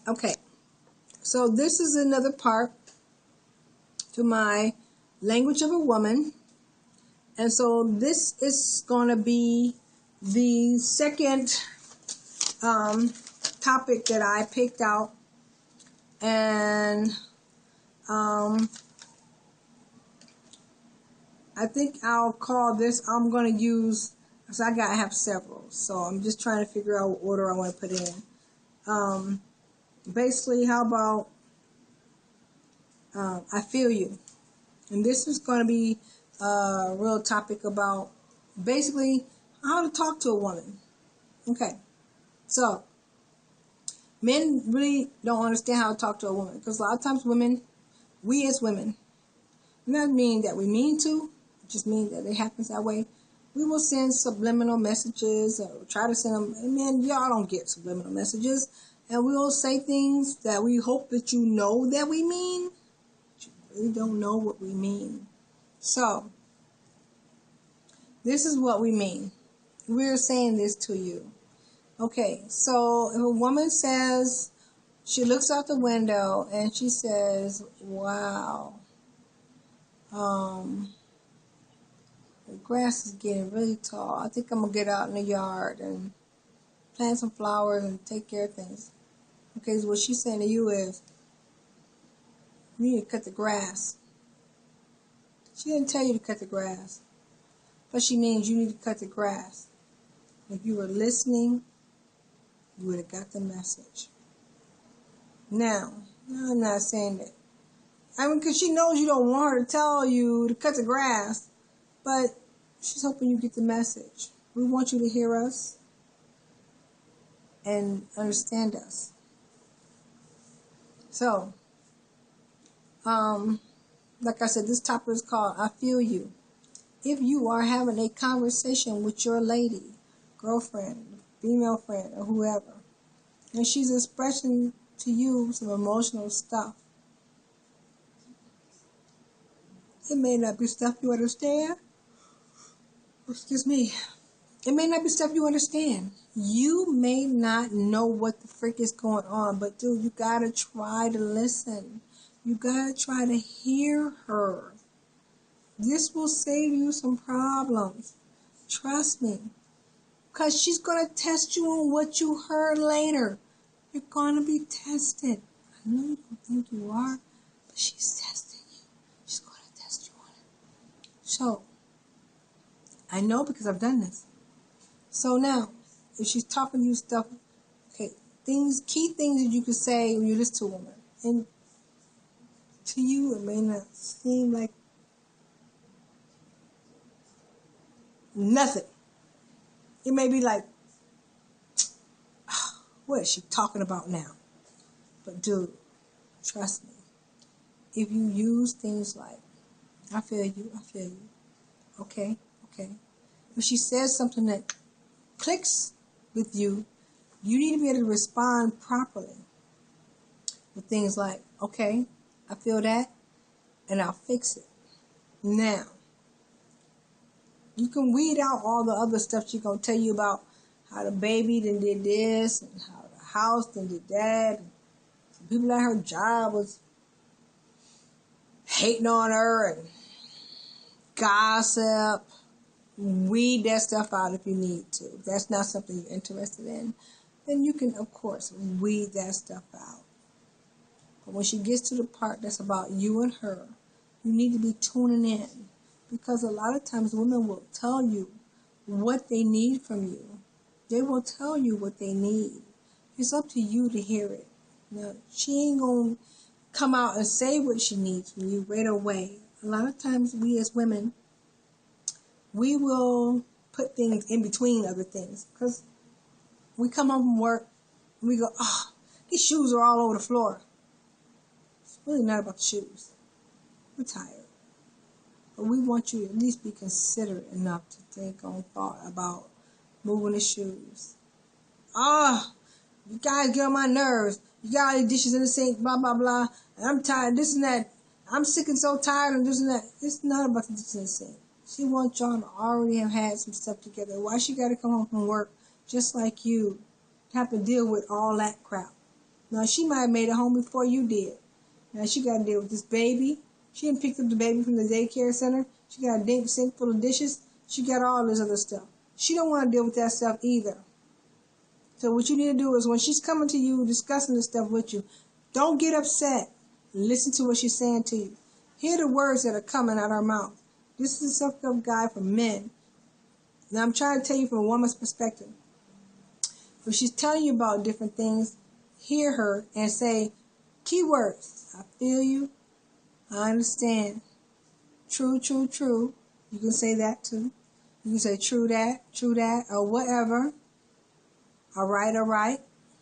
Okay, so this is another part to my language of a woman. And so this is going to be the second um, topic that I picked out. And I think I'll call this, I'm going to use, so I have several. So I'm just trying to figure out what order I want to put in. Basically, how about I feel you. And this is going to be a real topic about basically how to talk to a woman. Okay, so men really don't understand how to talk to a woman because a lot of times we as women, not mean that we mean to, it just means that it happens that way. We will send subliminal messages or try to send them. And men, y'all don't get subliminal messages. And we'll say things that we hope that you know that we mean. But you really don't know what we mean. So, this is what we mean. We're saying this to you. Okay, so if a woman says, she looks out the window and she says, wow, the grass is getting really tall. I think I'm going to get out in the yard and plant some flowers and take care of things. Okay, so what she's saying to you is, you need to cut the grass. She didn't tell you to cut the grass, but she means you need to cut the grass. If you were listening, you would have got the message. Now, I'm not saying that. I mean, because she knows you don't want her to tell you to cut the grass, but she's hoping you get the message. We want you to hear us and understand us. So, like I said, this topic is called I Feel You. If you are having a conversation with your lady, girlfriend, female friend, or whoever, and she's expressing to you some emotional stuff, it may not be stuff you understand. Excuse me. It may not be stuff you understand. You may not know what the frick is going on, but dude, you gotta try to listen. You gotta try to hear her. This will save you some problems. Trust me. Because she's gonna test you on what you heard later. You're gonna be tested. I know you don't think you are, but she's testing you. She's gonna test you on it. So, I know because I've done this. So now, if she's talking to you stuff, okay, key things that you can say when you listen to a woman. And to you, it may not seem like nothing. It may be like, what is she talking about now? But dude, trust me. If you use things like, I feel you, okay. If she says something that clicks with you, you need to be able to respond properly with things like, okay, I feel that, and I'll fix it. Now, you can weed out all the other stuff she's going to tell you about how the baby then did this, and how the house then did that, and some people at her job was hating on her, and gossip. Weed that stuff out if you need to. If that's not something you're interested in, then you can, of course, weed that stuff out. But when she gets to the part that's about you and her, you need to be tuning in. Because a lot of times women will tell you what they need from you. They will tell you what they need. It's up to you to hear it. Now, she ain't going to come out and say what she needs from you right away. A lot of times we as women, we will put things in between other things. Because we come home from work and we go, oh, these shoes are all over the floor. It's really not about the shoes. We're tired. But we want you to at least be considerate enough to think on thought about moving the shoes. You guys get on my nerves. You got all these dishes in the sink, blah, blah, blah. And I'm tired, this and that. I'm sick and so tired of this and that. It's not about the dishes in the sink. She wants y'all to already have had some stuff together. Why she got to come home from work just like you have to deal with all that crap? Now, she might have made it home before you did. Now, she got to deal with this baby. She didn't pick up the baby from the daycare center. She got a sink full of dishes. She got all this other stuff. She don't want to deal with that stuff either. So what you need to do is when she's coming to you, discussing this stuff with you, don't get upset. Listen to what she's saying to you. Hear the words that are coming out of her mouth. This is a self-help guide for men. Now, I'm trying to tell you from a woman's perspective. If she's telling you about different things, hear her and say, keywords. I feel you. I understand. True, true, true. You can say that too. You can say true that, or whatever. All right,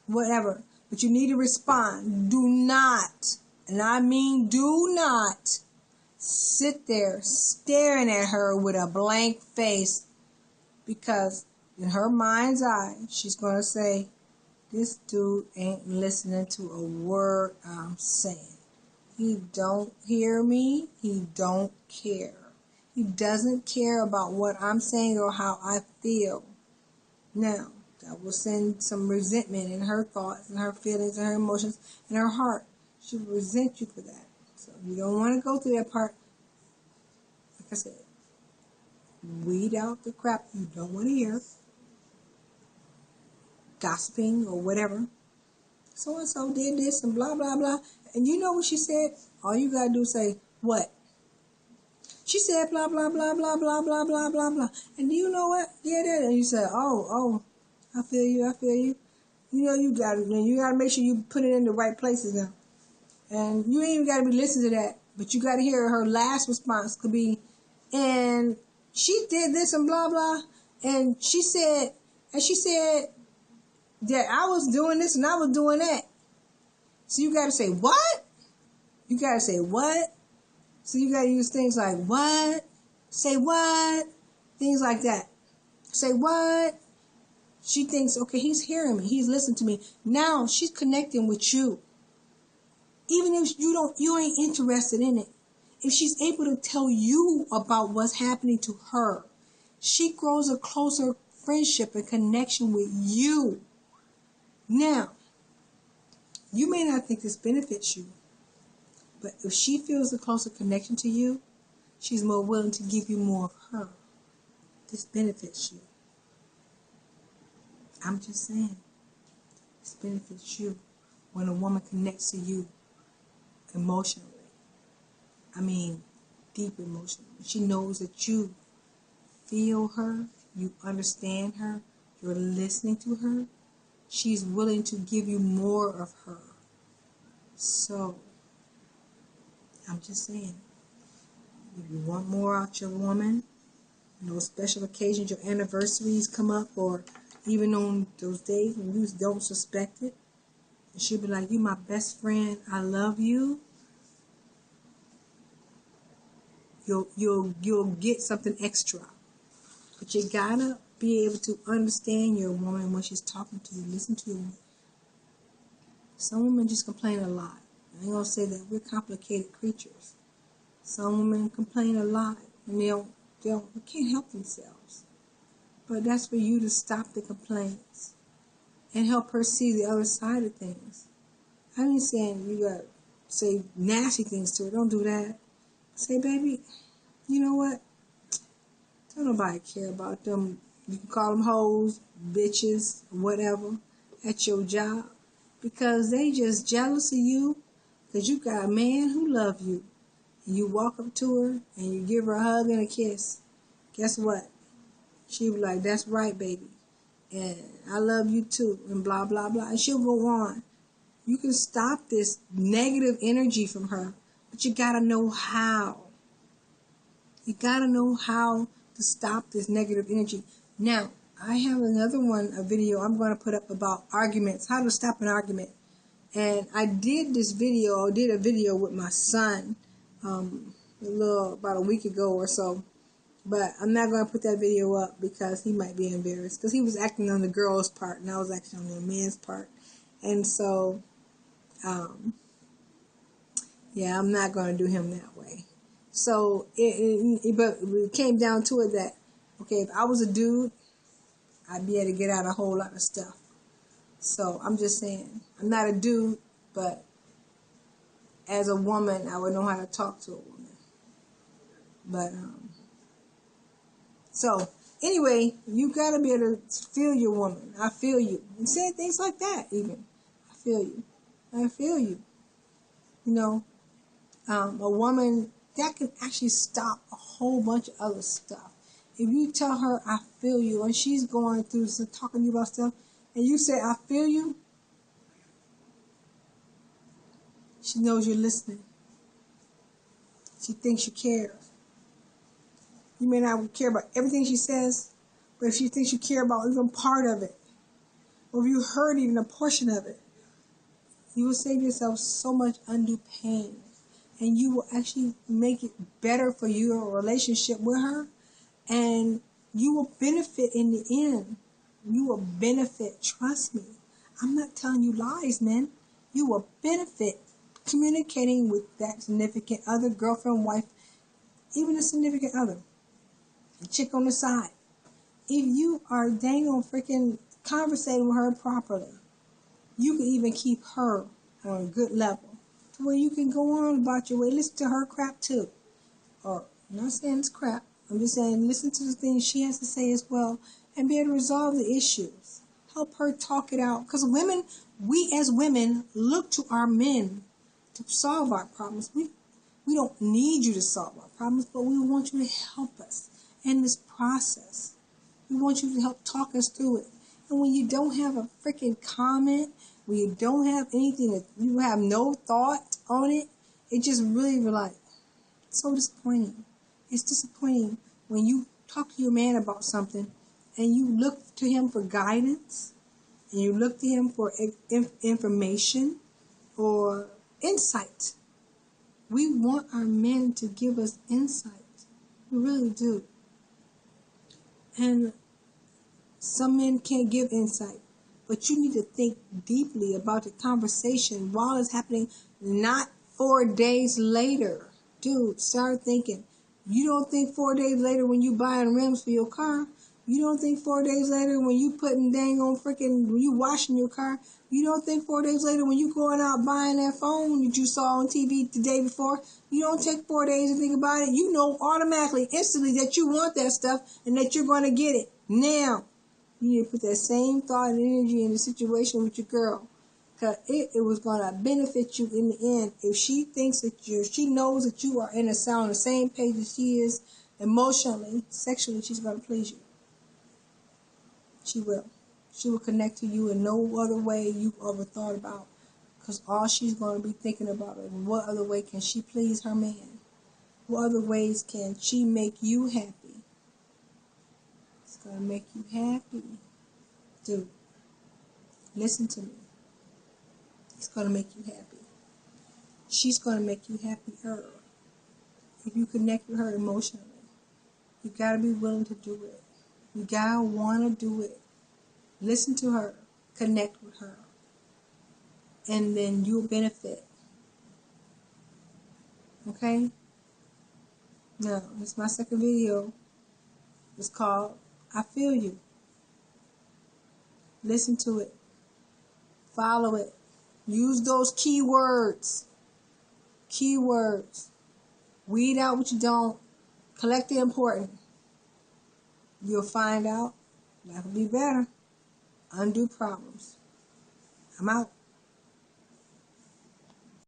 whatever. But you need to respond. Do not, and I mean do not, sit there staring at her with a blank face, because in her mind's eye, she's going to say, this dude ain't listening to a word I'm saying. He don't hear me. He don't care. He doesn't care about what I'm saying or how I feel. Now, that will send some resentment in her thoughts and her feelings and her emotions and her heart. She will resent you for that. So you don't want to go through that part. Like I said, weed out the crap you don't want to hear. Gossiping or whatever. So-and-so did this and blah, blah, blah. And you know what she said? All you got to do is say, what? She said blah, blah, blah, blah, blah, blah, blah, blah, blah. And do you know what? Yeah, that. And you said, oh, I feel you. You know you got to make sure you put it in the right places now. And you ain't even got to be listening to that. But you got to hear her last response could be, and she did this and blah, blah. And she said that I was doing this and I was doing that. So you got to say, what? You got to say, what? So you got to use things like, what? Say what? Things like that. Say what? She thinks, okay, he's hearing me. He's listening to me. Now she's connecting with you. Even if you ain't interested in it. If she's able to tell you about what's happening to her, she grows a closer friendship and connection with you. Now, you may not think this benefits you, but if she feels a closer connection to you, she's more willing to give you more of her. This benefits you. I'm just saying, this benefits you when a woman connects to you emotionally. I mean, deep emotionally. She knows that you feel her, you understand her, you're listening to her. She's willing to give you more of her. So, I'm just saying, if you want more out your woman, those special occasions, your anniversaries come up, or even on those days when you don't suspect it, and she'll be like, you my best friend, I love you. You'll get something extra. But you gotta be able to understand your woman when she's talking to you. Listen to you. Some women just complain a lot. I ain't gonna say that we're complicated creatures. Some women complain a lot and they can't help themselves. But that's for you to stop the complaints and help her see the other side of things. I ain't saying you gotta say nasty things to her. Don't do that. Say, baby, you know what? Don't nobody care about them. You can call them hoes, bitches, whatever, at your job, because they just jealous of you because you got a man who loves you. And you walk up to her and you give her a hug and a kiss. Guess what? She'll be like, that's right, baby. And I love you too, and blah, blah, blah. And she'll go on. You can stop this negative energy from her, but you got to know how. You got to know how to stop this negative energy. Now, I have another one, a video I'm going to put up about arguments, how to stop an argument. And I did a video with my son about a week ago or so. But I'm not going to put that video up because he might be embarrassed. Because he was acting on the girl's part and I was acting on the man's part. And so, yeah, I'm not going to do him that way. So, but it came down to it that, okay, if I was a dude, I'd be able to get out a whole lot of stuff. So I'm just saying, I'm not a dude, but as a woman, I would know how to talk to a woman. But so anyway, you gotta be able to feel your woman. I feel you, and saying things like that. Even I feel you. I feel you. You know, a woman that can actually stop a whole bunch of other stuff. If you tell her I feel you, and she's going through some talking to you about stuff, and you say I feel you, she knows you're listening. She thinks you care. You may not care about everything she says, but if she thinks you care about even part of it, or if you heard even a portion of it, you will save yourself so much undue pain. And you will actually make it better for your relationship with her. And you will benefit in the end. You will benefit, trust me. I'm not telling you lies, man. You will benefit communicating with that significant other, girlfriend, wife, even a significant other, a chick on the side. If you are dang on freaking conversating with her properly, you can even keep her on a good level to where you can go on about your way. Listen to her crap too. Or, I'm not saying it's crap. I'm just saying listen to the things she has to say as well and be able to resolve the issues. Help her talk it out. Because women, we as women look to our men to solve our problems. We don't need you to solve our problems, but we want you to help us in this process. We want you to help talk us through it. And when you don't have a freaking comment, when you don't have anything, that you have no thought on it, it just really like so disappointing. It's disappointing when you talk to your man about something and you look to him for guidance and you look to him for information or insight. We want our men to give us insight. We really do. And some men can't give insight, but you need to think deeply about the conversation while it's happening, not 4 days later. Dude, start thinking. You don't think 4 days later when you buying rims for your car. You don't think 4 days later when you putting dang on when you washing your car. You don't think 4 days later when you going out buying that phone that you saw on TV the day before. You don't take 4 days to think about it. You know automatically, instantly that you want that stuff and that you're going to get it now. You need to put that same thought and energy in the situation with your girl. Because it was going to benefit you in the end. If she thinks that she knows that you are on the same page as she is emotionally, sexually, she's going to please you. She will. She will connect to you in no other way you ever thought about. Because all she's going to be thinking about is what other way can she please her man? What other ways can she make you happy? It's going to make you happy. Dude, listen to me. It's going to make you happy. She's going to make you happier. If you connect with her emotionally, you got to be willing to do it. You got to want to do it. Listen to her. Connect with her. And then you'll benefit. Okay? Now, this is my second video. It's called I Feel You. Listen to it. Follow it. Use those keywords. Keywords. Weed out what you don't. Collect the important. You'll find out life will be better. Undo problems. I'm out.